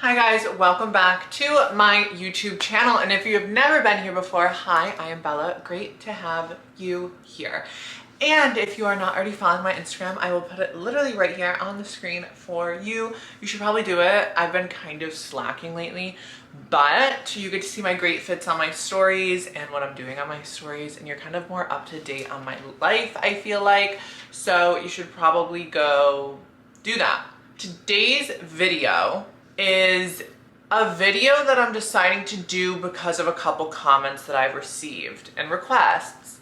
Hi guys, welcome back to my YouTube channel. And if you have never been here before, hi, I am Bella. Great to have you here. And if you are not already following my Instagram, I will put it literally right here on the screen for you. You should probably do it. I've been kind of slacking lately, but you get to see my great fits on my stories and what I'm doing on my stories, and you're kind of more up to date on my life, I feel like. So you should probably go do that. Today's video is a video that I'm deciding to do because of a couple comments that I've received and requests.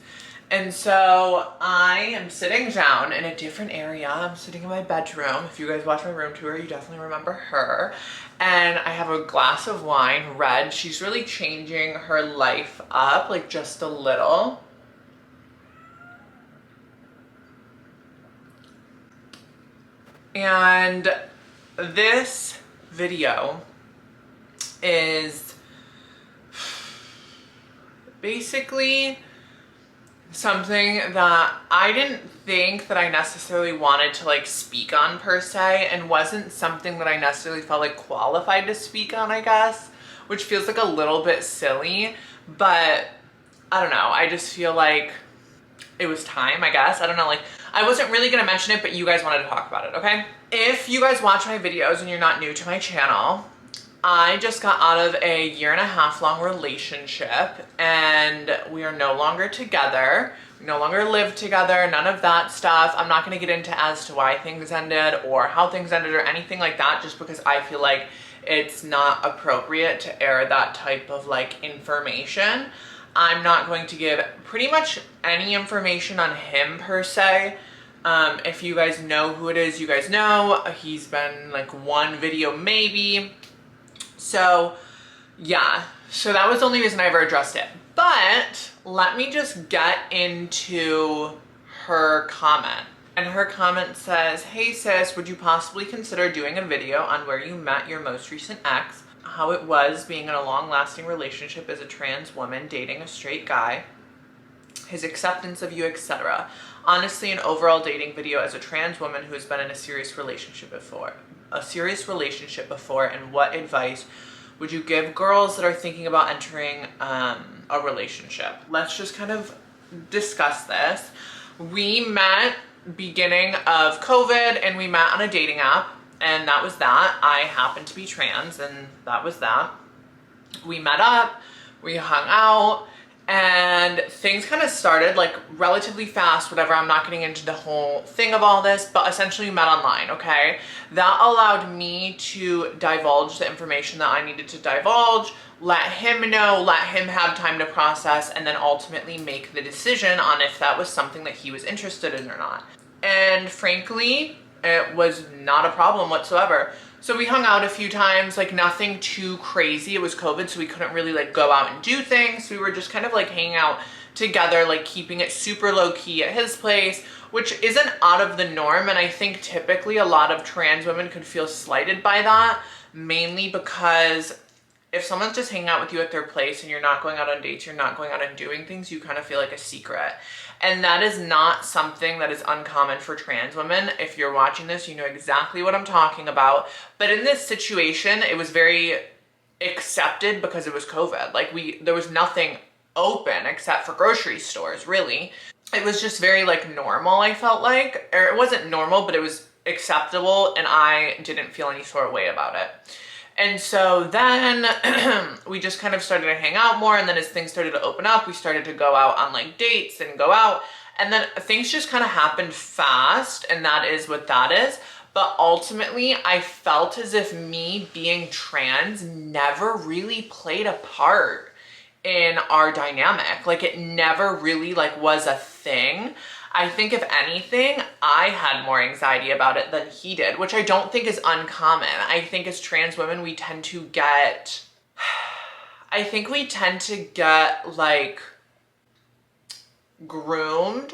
And so I am sitting down in a different area. I'm sitting in my bedroom. If you guys watch my room tour, you definitely remember her. And I have a glass of wine, red. She's really changing her life up, like just a little. And this video is basically something that I didn't think that I necessarily wanted to like speak on per se, and wasn't something that I necessarily felt like qualified to speak on, I guess, which feels like a little bit silly, but I don't know. I just feel like it was time, I guess. I don't know, like I wasn't really gonna mention it, but you guys wanted to talk about it, okay? If you guys watch my videos and you're not new to my channel, I just got out of a 1.5 year long relationship and we are no longer together. We no longer live together, none of that stuff. I'm not gonna get into as to why things ended or how things ended or anything like that, just because I feel like it's not appropriate to air that type of like information. I'm not going to give pretty much any information on him per se. If you guys know who it is, you guys know. He's been like one video maybe. So yeah, so that was the only reason I ever addressed it. But let me just get into her comment. And her comment says, "Hey sis, would you possibly consider doing a video on where you met your most recent ex, how it was being in a long-lasting relationship as a trans woman dating a straight guy, his acceptance of you, etc. Honestly, an overall dating video as a trans woman who has been in a serious relationship before, and what advice would you give girls that are thinking about entering a relationship?" Let's just kind of discuss this. We met beginning of COVID and we met on a dating app, and that was that. I happened to be trans and that was that. We met up, we hung out, and things kind of started like relatively fast, whatever. I'm not getting into the whole thing of all this, but essentially we met online, okay? That allowed me to divulge the information that I needed to divulge, let him know, let him have time to process, and then ultimately make the decision on if that was something that he was interested in or not. And frankly, it was not a problem whatsoever. So we hung out a few times, like nothing too crazy. It was COVID, so we couldn't really like go out and do things. We were just kind of like hanging out together, like keeping it super low key at his place, which isn't out of the norm. And I think typically a lot of trans women could feel slighted by that, mainly because if someone's just hanging out with you at their place and you're not going out on dates, you're not going out and doing things, you kind of feel like a secret. And that is not something that is uncommon for trans women. If you're watching this, you know exactly what I'm talking about. But in this situation, it was very accepted because it was COVID. Like there was nothing open except for grocery stores, really. It was just very like normal, I felt like. Or it wasn't normal, but it was acceptable, and I didn't feel any sort of way about it. And so then we just kind of started to hang out more, and then as things started to open up, we started to go out on like dates and go out, and then things just kind of happened fast, and that is what that is. But ultimately, I felt as if me being trans never really played a part in our dynamic. Like it never really like was a thing. I think if anything, I had more anxiety about it than he did, which I don't think is uncommon. I think as trans women, we tend to get like groomed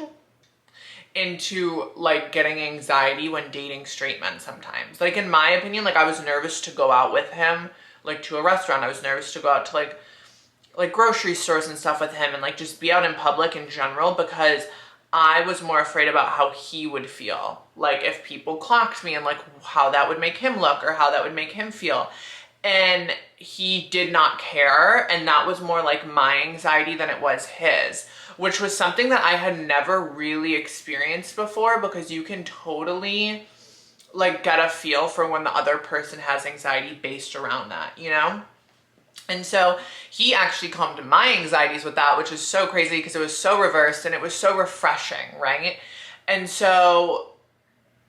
into like getting anxiety when dating straight men sometimes. Like in my opinion, like I was nervous to go out with him, like to a restaurant. I was nervous to go out to like grocery stores and stuff with him, and like just be out in public in general, because I was more afraid about how he would feel. Like if people clocked me, and like how that would make him look or how that would make him feel. and he did not care, and that was more like my anxiety than it was his, which was something that I had never really experienced before, because you can totally like get a feel for when the other person has anxiety based around that, you know? And so he actually calmed my anxieties with that, which is so crazy because it was so reversed and it was so refreshing, right? And so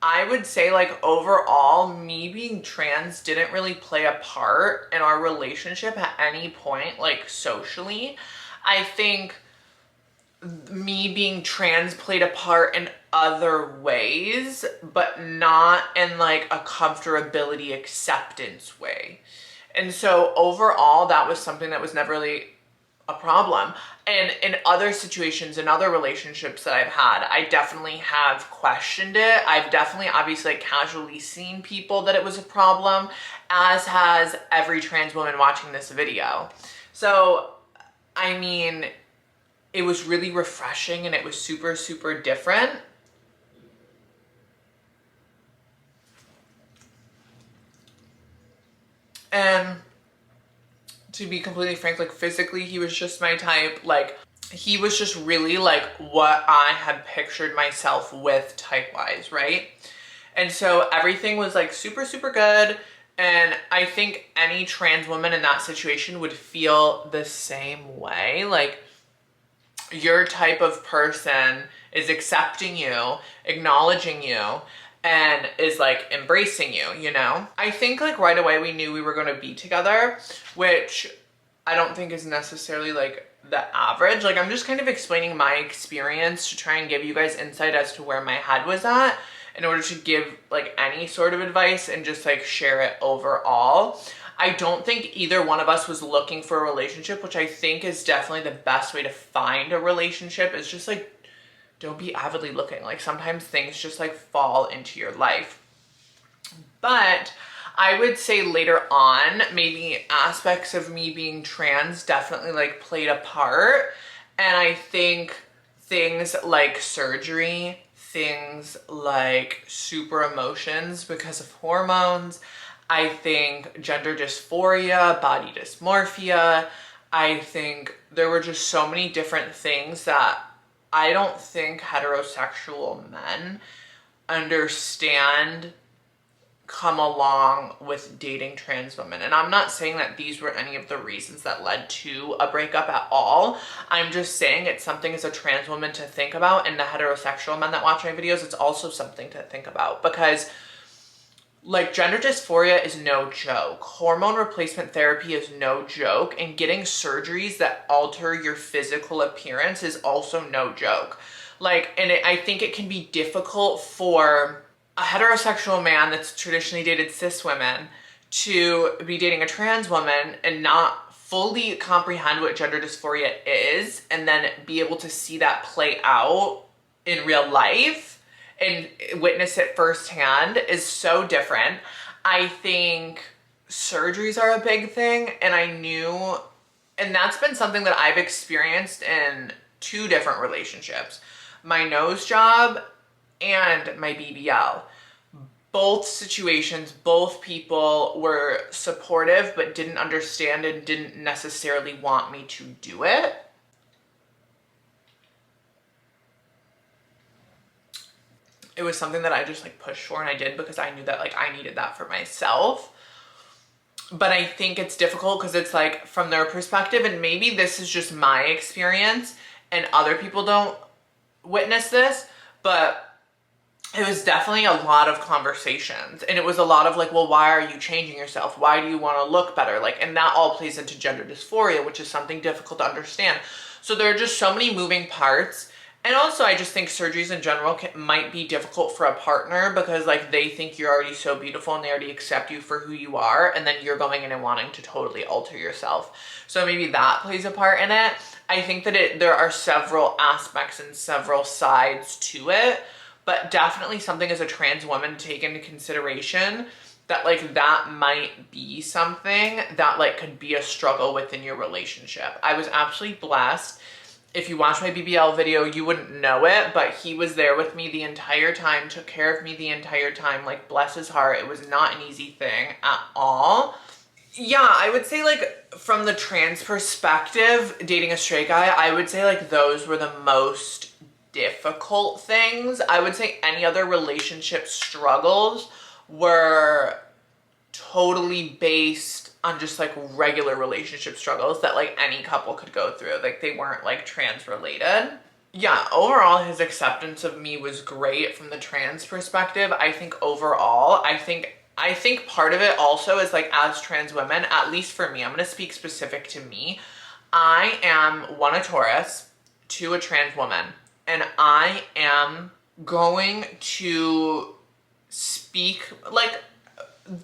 I would say, like, overall, me being trans didn't really play a part in our relationship at any point, like, socially. I think me being trans played a part in other ways, but not in like a comfortability acceptance way. And so overall, that was something that was never really a problem. And in other situations, in other relationships that I've had, I definitely have questioned it. I've definitely obviously like casually seen people that it was a problem, as has every trans woman watching this video. So, I mean, it was really refreshing and it was super, super different. And to be completely frank, like physically, he was just my type. Like, he was just really like what I had pictured myself with type-wise, right? And so everything was like super, super good. And I think any trans woman in that situation would feel the same way. Like, your type of person is accepting you, acknowledging you, and is like embracing you, you know? I think like right away we knew we were gonna be together, which I don't think is necessarily like the average. Like, I'm just kind of explaining my experience to try and give you guys insight as to where my head was at in order to give like any sort of advice and just like share it overall. I don't think either one of us was looking for a relationship, which I think is definitely the best way to find a relationship, is just like, don't be avidly looking. Like, sometimes things just like fall into your life. But I would say later on, maybe aspects of me being trans definitely like played a part. And I think things like surgery, things like super emotions because of hormones, I think gender dysphoria, body dysmorphia, I think there were just so many different things that I don't think heterosexual men understand come along with dating trans women. And I'm not saying that these were any of the reasons that led to a breakup at all. I'm just saying it's something as a trans woman to think about, and the heterosexual men that watch my videos, it's also something to think about, because like, gender dysphoria is no joke. Hormone replacement therapy is no joke. And getting surgeries that alter your physical appearance is also no joke. Like, and I think it can be difficult for a heterosexual man that's traditionally dated cis women to be dating a trans woman and not fully comprehend what gender dysphoria is, and then be able to see that play out in real life and witness it firsthand is so different. I think surgeries are a big thing, and and that's been something that I've experienced in 2 different relationships. My nose job and my BBL. Both situations, both people were supportive but didn't understand and didn't necessarily want me to do it. It was something that I just like pushed for, and I did because I knew that like I needed that for myself. But I think it's difficult because it's like from their perspective, and maybe this is just my experience and other people don't witness this, but it was definitely a lot of conversations, and it was a lot of like, well, why are you changing yourself? Why do you want to look better? Like, and that all plays into gender dysphoria, which is something difficult to understand. So there are just so many moving parts. And also, I just think surgeries in general might be difficult for a partner, because like they think you're already so beautiful and they already accept you for who you are, and then you're going in and wanting to totally alter yourself. So maybe that plays a part in it. I think that there are several aspects and several sides to it, but definitely something as a trans woman to take into consideration, that like that might be something that like could be a struggle within your relationship. I was absolutely blessed. If you watch my BBL video, you wouldn't know it, but he was there with me the entire time, took care of me the entire time, like bless his heart. It was not an easy thing at all. Yeah, I would say like from the trans perspective, dating a straight guy, I would say like those were the most difficult things. I would say any other relationship struggles were totally based on just like regular relationship struggles that like any couple could go through. Like they weren't like trans related. Yeah, overall his acceptance of me was great from the trans perspective. I think overall, I think part of it also is like as trans women, at least for me, I'm gonna speak specific to me. I am one, a Taurus, two, a trans woman, and I am going to speak like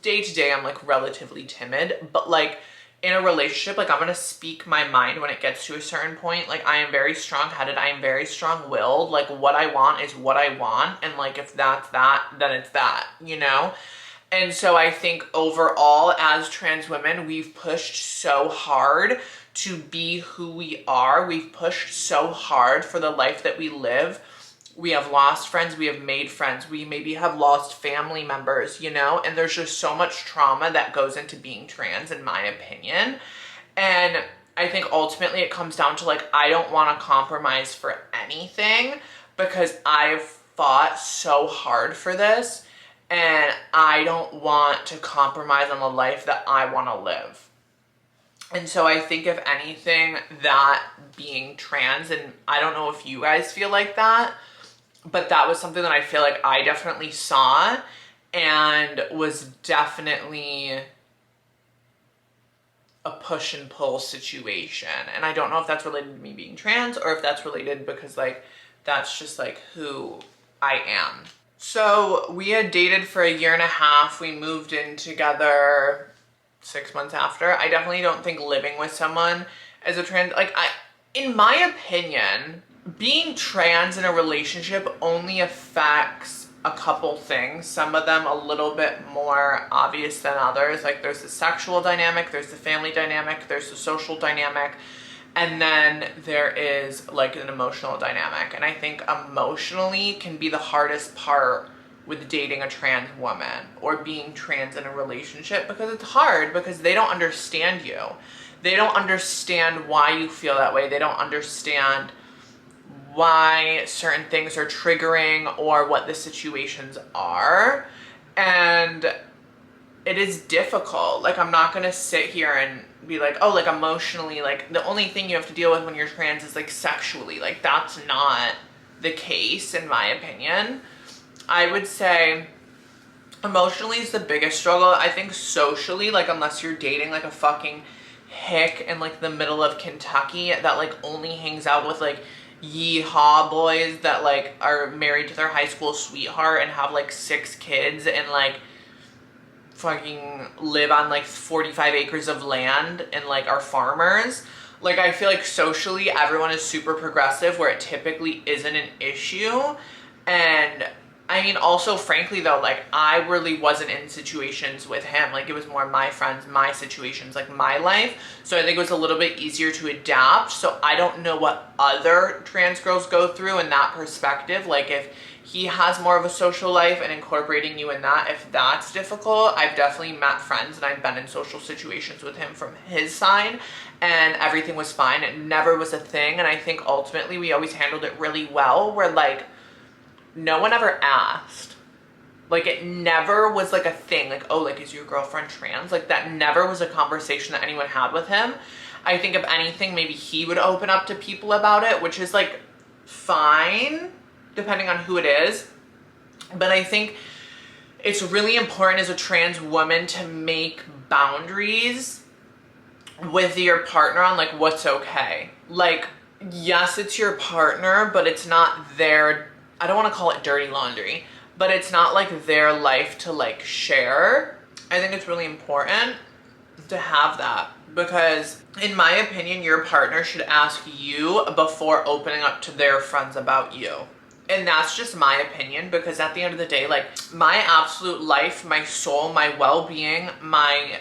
day to day. I'm like relatively timid, but like in a relationship, like I'm gonna speak my mind when it gets to a certain point. Like I am very strong-headed, I am very strong-willed. Like what I want is what I want, and like if that's that, then it's that, you know? And so I think overall as trans women, we've pushed so hard to be who we are. We've pushed so hard for the life that we live. We have lost friends, we have made friends, we maybe have lost family members, you know? And there's just so much trauma that goes into being trans, in my opinion. And I think ultimately it comes down to like, I don't want to compromise for anything because I've fought so hard for this. And I don't want to compromise on the life that I want to live. And so I think if anything, that being trans, and I don't know if you guys feel like that, but that was something that I feel like I definitely saw and was definitely a push and pull situation. And I don't know if that's related to me being trans or if that's related because like, that's just like who I am. So we had dated for a year and a half. We moved in together 6 months after. I definitely don't think living with someone as a trans, like in my opinion, being trans in a relationship only affects a couple things. Some of them a little bit more obvious than others. Like there's the sexual dynamic, there's the family dynamic, there's the social dynamic, and then there is like an emotional dynamic. And I think emotionally can be the hardest part with dating a trans woman or being trans in a relationship, because it's hard because they don't understand you. They don't understand why you feel that way. They don't understand why certain things are triggering or what the situations are. And it is difficult. Like I'm not gonna sit here and be like, oh, like emotionally, like the only thing you have to deal with when you're trans is like sexually. Like that's not the case in my opinion. I would say emotionally is the biggest struggle. I think socially, like unless you're dating like a fucking hick in like the middle of Kentucky that like only hangs out with like yeehaw boys that like are married to their high school sweetheart and have like 6 kids and like fucking live on like 45 acres of land and like are farmers. Like I feel like socially everyone is super progressive where it typically isn't an issue. And I mean, also frankly though, like I really wasn't in situations with him. Like it was more my friends, my situations, like my life. So I think it was a little bit easier to adapt. So I don't know what other trans girls go through in that perspective. Like if he has more of a social life and incorporating you in that, if that's difficult. I've definitely met friends and I've been in social situations with him from his side and everything was fine. It never was a thing. And I think ultimately we always handled it really well, where like no one ever asked. Like it never was like a thing, like, oh, like is your girlfriend trans? Like that never was a conversation that anyone had with him. I think if anything, maybe he would open up to people about it, which is like fine, depending on who it is. But I think it's really important as a trans woman to make boundaries with your partner on like what's okay. Like, yes, it's your partner, but it's not their, I don't want to call it dirty laundry, but it's not like their life to like share. I think it's really important to have that because in my opinion, your partner should ask you before opening up to their friends about you. And that's just my opinion, because at the end of the day, like my absolute life, my soul, my well-being, my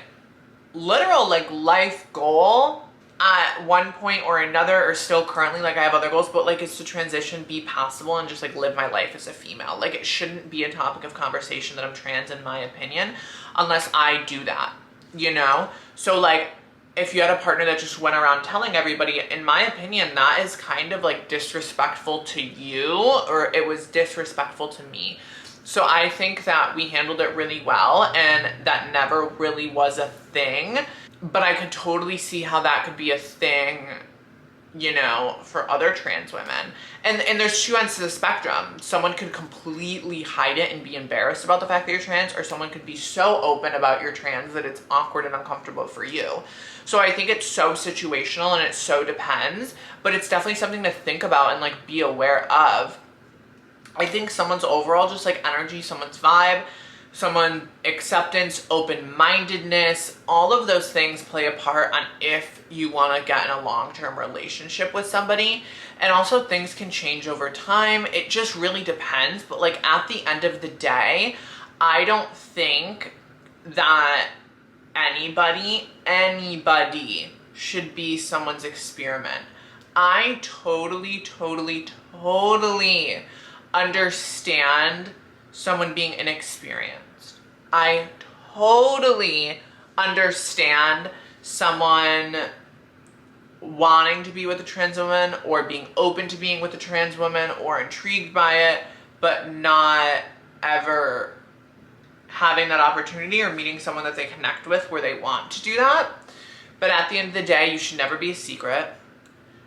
literal like life goal at one point or another, or still currently, like I have other goals, but like it's to transition, be passable, and just like live my life as a female. Like it shouldn't be a topic of conversation that I'm trans, in my opinion, unless I do that. you know? So like, if you had a partner that just went around telling everybody, in my opinion, that is kind of like disrespectful to you, or it was disrespectful to me. So I think that we handled it really well, and that never really was a thing. But I could totally see how that could be a thing, you know, for other trans women. And there's two ends to the spectrum. Someone could completely hide it and be embarrassed about the fact that you're trans, or someone could be so open about your trans that it's awkward and uncomfortable for you. So I think it's so situational and it so depends, but it's definitely something to think about and like be aware of. I think someone's overall just like energy, someone's vibe, someone acceptance, open-mindedness, all of those things play a part on if you want to get in a long-term relationship with somebody. And also things can change over time. It just really depends. But like at the end of the day, I don't think that anybody should be someone's experiment. I totally understand someone being inexperienced. I totally understand someone wanting to be with a trans woman, or being open to being with a trans woman, or intrigued by it, but not ever having that opportunity or meeting someone that they connect with where they want to do that. But at the end of the day, you should never be a secret.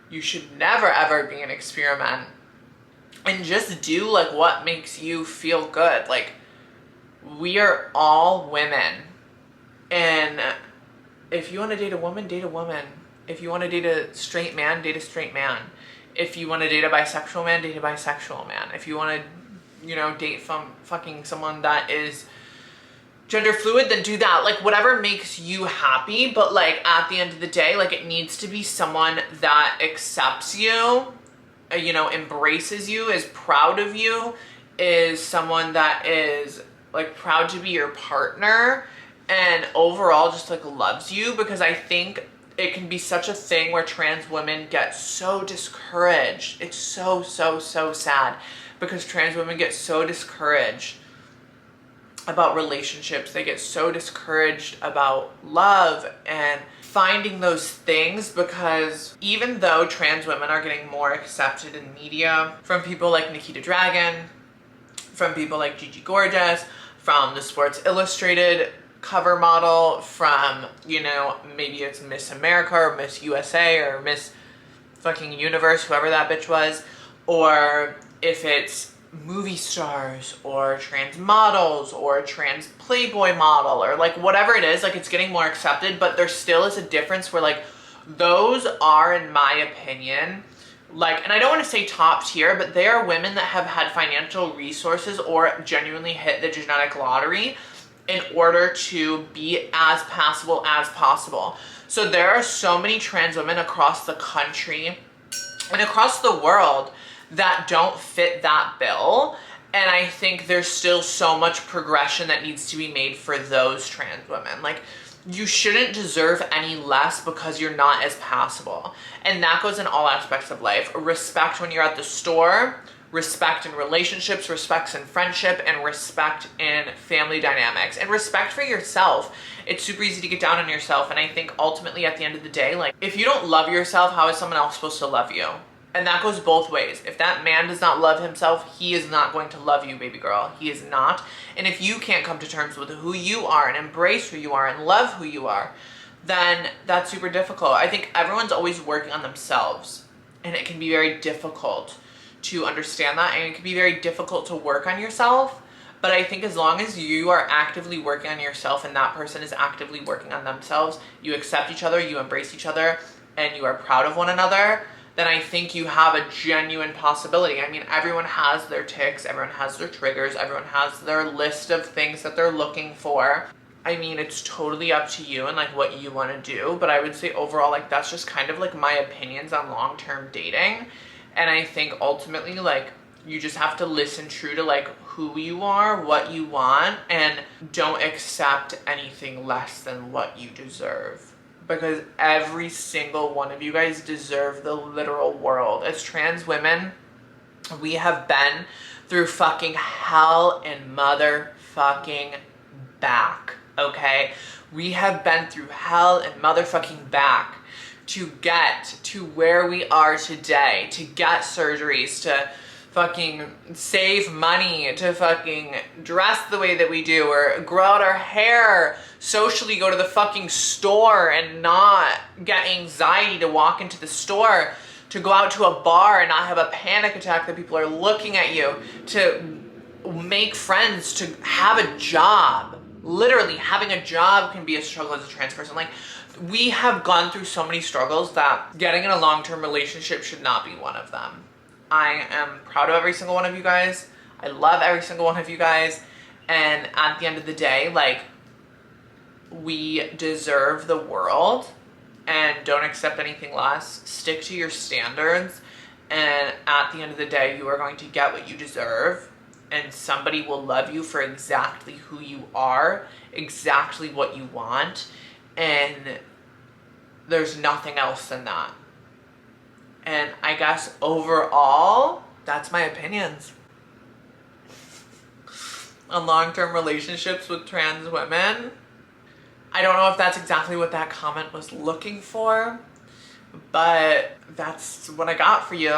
You should never ever be an experiment. And just do like what makes you feel good. Like, we are all women. And if you want to date a woman, date a woman. If you want to date a straight man, date a straight man. If you want to date a bisexual man, date a bisexual man. If you want to, you know, date fucking someone that is gender fluid, then do that. Like, whatever makes you happy. But like, at the end of the day, like, it needs to be someone that accepts you, you know, embraces you, is proud of you, is someone that is like proud to be your partner, and overall just like loves you. Because I think it can be such a thing where trans women get so discouraged. It's so sad, because trans women get so discouraged about relationships. They get so discouraged about love and finding those things, because even though trans women are getting more accepted in media, from people like Nikita Dragon, from people like Gigi Gorgeous, from the Sports Illustrated cover model, from, you know, maybe it's Miss America or Miss USA or Miss fucking Universe, whoever that bitch was, or if it's movie stars or trans models or trans Playboy model, or like whatever it is, like it's getting more accepted. But there still is a difference where like those are, in my opinion, like, and I don't want to say top tier, but they are women that have had financial resources or genuinely hit the genetic lottery in order to be as passable as possible. So there are so many trans women across the country and across the world that don't fit that bill. And I think there's still so much progression that needs to be made for those trans women. Like, you shouldn't deserve any less because you're not as passable. And that goes in all aspects of life. Respect when you're at the store, respect in relationships, respect in friendship, and respect in family dynamics, and respect for yourself. It's super easy to get down on yourself. And I think ultimately at the end of the day, like, if you don't love yourself, how is someone else supposed to love you? And that goes both ways. If that man does not love himself, he is not going to love you, baby girl. He is not. And if you can't come to terms with who you are and embrace who you are and love who you are, then that's super difficult. I think everyone's always working on themselves, and it can be very difficult to understand that, and it can be very difficult to work on yourself. But I think as long as you are actively working on yourself and that person is actively working on themselves, you accept each other, you embrace each other, and you are proud of one another, then I think you have a genuine possibility. I mean, everyone has their tics, everyone has their triggers, everyone has their list of things that they're looking for. I mean, it's totally up to you and like what you want to do, but I would say overall, like, that's just kind of like my opinions on long-term dating. And I think ultimately, like, you just have to listen true to like who you are, what you want, and don't accept anything less than what you deserve. Because every single one of you guys deserve the literal world. As trans women, we have been through fucking hell and motherfucking back, okay? We have been through hell and motherfucking back to get to where we are today, to get surgeries, to fucking save money, to fucking dress the way that we do, or grow out our hair, socially go to the fucking store and not get anxiety to walk into the store, to go out to a bar and not have a panic attack that people are looking at you, to make friends, to have a job. Literally, having a job can be a struggle as a trans person. Like, we have gone through so many struggles that getting in a long-term relationship should not be one of them. I am proud of every single one of you guys. I love every single one of you guys. And at the end of the day, like, we deserve the world, and don't accept anything less. Stick to your standards. And at the end of the day, you are going to get what you deserve. And somebody will love you for exactly who you are, exactly what you want. And there's nothing else than that. And I guess overall, that's my opinions on long-term relationships with trans women. I don't know if that's exactly what that comment was looking for, but that's what I got for you.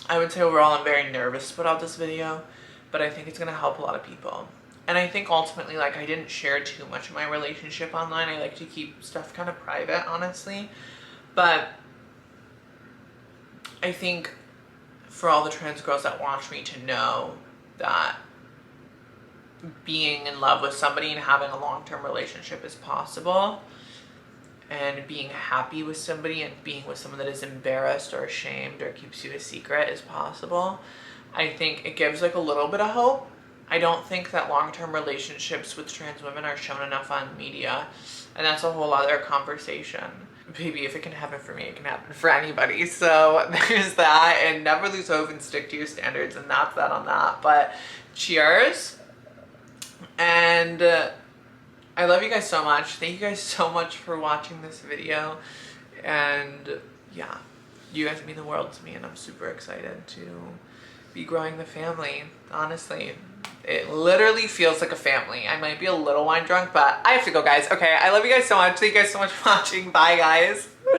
I would say overall I'm very nervous to put out this video, but I think it's gonna help a lot of people. And I think ultimately, like, I didn't share too much of my relationship online. I like to keep stuff kind of private, honestly. But I think for all the trans girls that watch me to know that being in love with somebody and having a long-term relationship is possible, and being happy with somebody and being with someone that is embarrassed or ashamed or keeps you a secret is possible. I think it gives like a little bit of hope. I don't think that long-term relationships with trans women are shown enough on media, and that's a whole other conversation. Baby, if it can happen for me, it can happen for anybody. So there's that, and never lose hope and stick to your standards, and that's that on that. But cheers, and I love you guys so much. Thank you guys so much for watching this video, and yeah, you guys mean the world to me, and I'm super excited to be growing the family. Honestly, it literally feels like a family. I might be a little wine drunk, but I have to go, guys. Okay, I love you guys so much. Thank you guys so much for watching. Bye, guys.